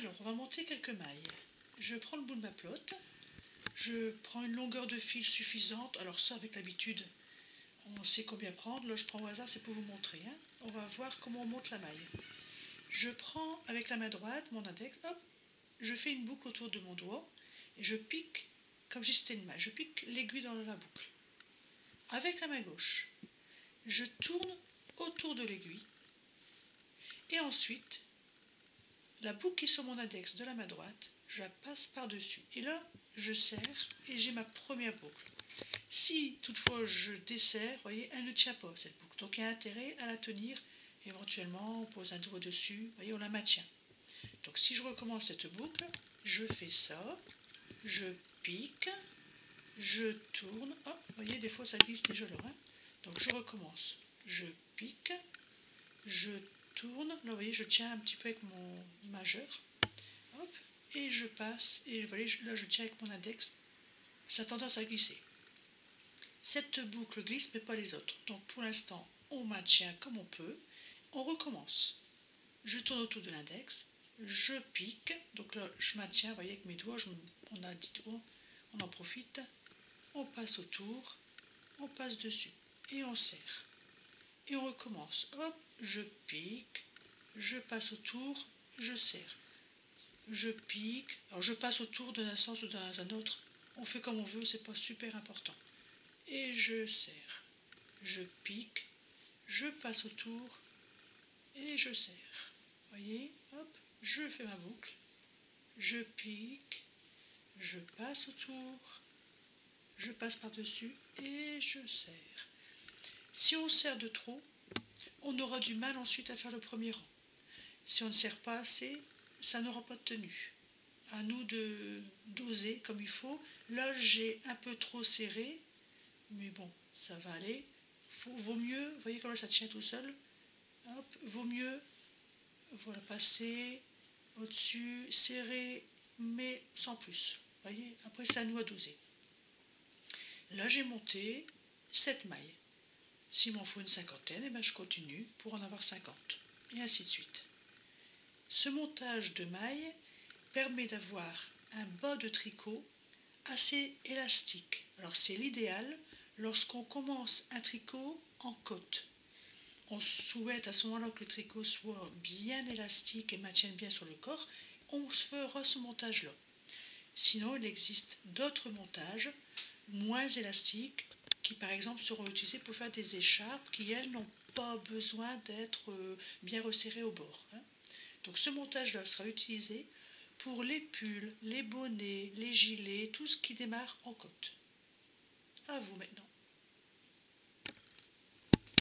Alors, on va monter quelques mailles. Je prends le bout de ma pelote, je prends une longueur de fil suffisante. Alors ça, avec l'habitude, on sait combien prendre. Là, je prends au hasard, c'est pour vous montrer. On va voir comment on monte la maille. Je prends avec la main droite mon index, hop, je fais une boucle autour de mon doigt et je pique comme si c'était une maille. Je pique l'aiguille dans la boucle. Avec la main gauche, je tourne autour de l'aiguille et ensuite, la boucle qui est sur mon index de la main droite, je la passe par-dessus. Et là, je serre et j'ai ma première boucle. Si toutefois je desserre, vous voyez, elle ne tient pas cette boucle. Donc il y a intérêt à la tenir. Éventuellement, on pose un doigt dessus, vous voyez, on la maintient. Donc si je recommence cette boucle, je fais ça, je pique, je tourne, hop, vous voyez, des fois ça glisse déjà là. Donc je recommence, je pique, je tourne, là vous voyez, je tiens un petit peu avec mon majeur, hop, et je passe, et vous voyez, là je tiens avec mon index, ça a tendance à glisser. Cette boucle glisse, mais pas les autres. Donc pour l'instant, on maintient comme on peut. On recommence. Je tourne autour de l'index, je pique. Donc là, je maintiens, vous voyez, avec mes doigts, on a 10 doigts, on en profite. On passe autour, on passe dessus et on serre. Et on recommence. Hop, je pique, je passe autour, je serre. Je pique. Alors je passe autour d'un sens ou d'un autre. On fait comme on veut, c'est pas super important. Et je serre, je pique, je passe autour et je serre. Voyez, hop, je fais ma boucle, je pique, je passe autour, je passe par-dessus et je serre. Si on serre de trop, on aura du mal ensuite à faire le premier rang. Si on ne serre pas assez, ça n'aura pas de tenue. À nous de doser comme il faut. Là, j'ai un peu trop serré, mais bon, ça va aller. Vaut mieux, vous voyez comme là ça tient tout seul, hop, vaut mieux, voilà, passer au-dessus, serrer, mais sans plus. Vous voyez, après c'est à nous à doser. Là j'ai monté 7 mailles. S'il m'en faut une cinquantaine, et bien je continue pour en avoir 50. Et ainsi de suite. Ce montage de mailles permet d'avoir un bas de tricot assez élastique. Alors c'est l'idéal lorsqu'on commence un tricot en côte. On souhaite à ce moment-là que le tricot soit bien élastique et maintienne bien sur le corps. On fera ce montage-là. Sinon, il existe d'autres montages moins élastiques qui, par exemple, seront utilisés pour faire des écharpes qui, elles, n'ont pas besoin d'être bien resserrées au bord. Donc ce montage-là sera utilisé pour les pulls, les bonnets, les gilets, tout ce qui démarre en côte. À vous maintenant.